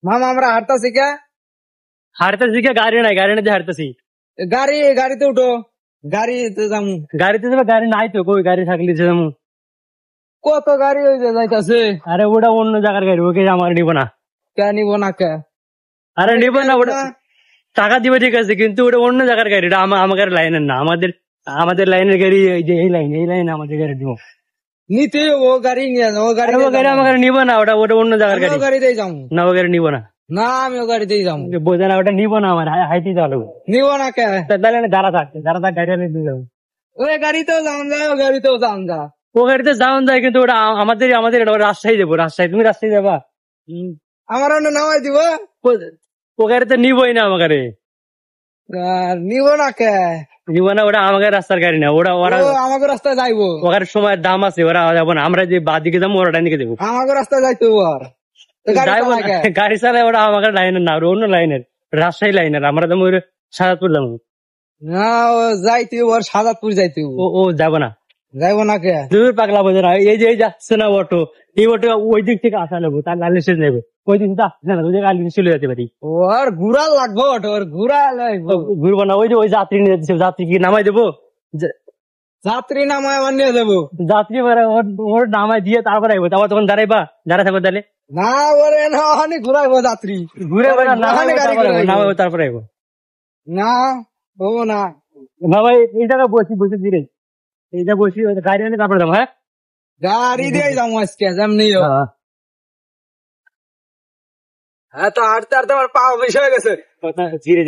মামা আমরা হাঁটতাছি কে? হাঁটতেছি কে? গাড়ি নাই, গাড়ি নিতে হাঁটতেছি। গাড়িতে উঠো, গাড়িতে যাবো। গাড়িতে যাবে? গাড়ি নাই তো, কই গাড়ি থাকলে যাবো। কত গাড়ি হয়েছে যাইতাছে। আরে ওটা অন্য জায়গার গাড়ি, ওকে আমার নিব না। কে নিব না কে? আরে নিব না, ওটা টাকা দিবে ঠিক আছে, কিন্তু ওটা অন্য জায়গার গাড়ি, ওটা আমাদের লাইনের না। আমাদের লাইনের গাড়ি এই লাইন আমাদের গাড়ি দিব। নিতে ও গাড়ি নিয়ে যাও, ও গাড়ি আমাকে নিব না, ওটা অন্য জায়গার গাড়ি। গাড়িতেই যাবো না, ও গাড়ি নিব না। না আমি ও গাড়িতেই যাবো। বোঝে না, ওটা নিব না, আমার হাইতে যাওয়া লাগবে। নিব না কে? তাহলে যারা থাক গাড়ি নিয়ে যাবো। ওই গাড়িতেও যান যা, ও গাড়িতেও যান যা। ও গাড়িতে যাওয়া যায়, কিন্তু ওটা আমাদের রাজশাহী যাবো। রাজশাহী, তুমি রাজশাহী যাবা? আমার অন্য নামাই দিব। ও গাড়িতে নিবই না আমাকে। নিব না কে? নিব না, ওটা আমাদের রাস্তার গাড়ি না। ওরা আমাকে রাস্তায় যাইবো, ওখানে সময়ের দাম আছে, ওরা যাবো না। আমরা যে বাদ দিকে যাবো, ওরা ডান দিকে যাবো। আমাকে রাস্তায় যাইতে গাড়ি চালায় ওরা আমাদের লাইনের না, ওরা অন্য লাইনের, রাজশাহী লাইনের। আমরা যাবো সাজাদপুর যাবো। না ও যাইতে ওর সাজাদপুর যাইতে। ও যাবো না। যাইবো না কে? দূর পাগলা বোঝে না। এই যে যাচ্ছে না অটো, এই অটো ওই দিক থেকে আসা নেবো, তার লাইসেন্স নেবে। ওই দিক থেকে আসছে না, ওই জায়গায় লাইসেন্স চলে যেতে পারি। ওর ঘুরা লাগবো, ওর ঘুরা লাগবো। ঘুরবো না, ওই যাত্রী নিয়ে যাচ্ছে, যাত্রী কি নামাই দেবো? যাত্রী নামায় আমার নিয়ে যাবো। যাত্রী ওর নামাই দিয়ে তারপরে আইবো, তারপর তখন দাঁড়াইবা, দাঁড়াই থাকবো। তাহলে না ওরে না ঘুরাইবো যাত্রী, নামাইবো তারপরে আইবো। না হবো না। বাবা এই জায়গায় বসে ধীরে, এইটা বসি, গাড়ি আনে তারপরে যাবো। হ্যাঁ, গাড়ি দিয়ে যাবো আজকে যেমনি। হ্যাঁ তো হাঁটতে হাঁটতে আমার পা বেশি হয়ে গেছে। ধীরে।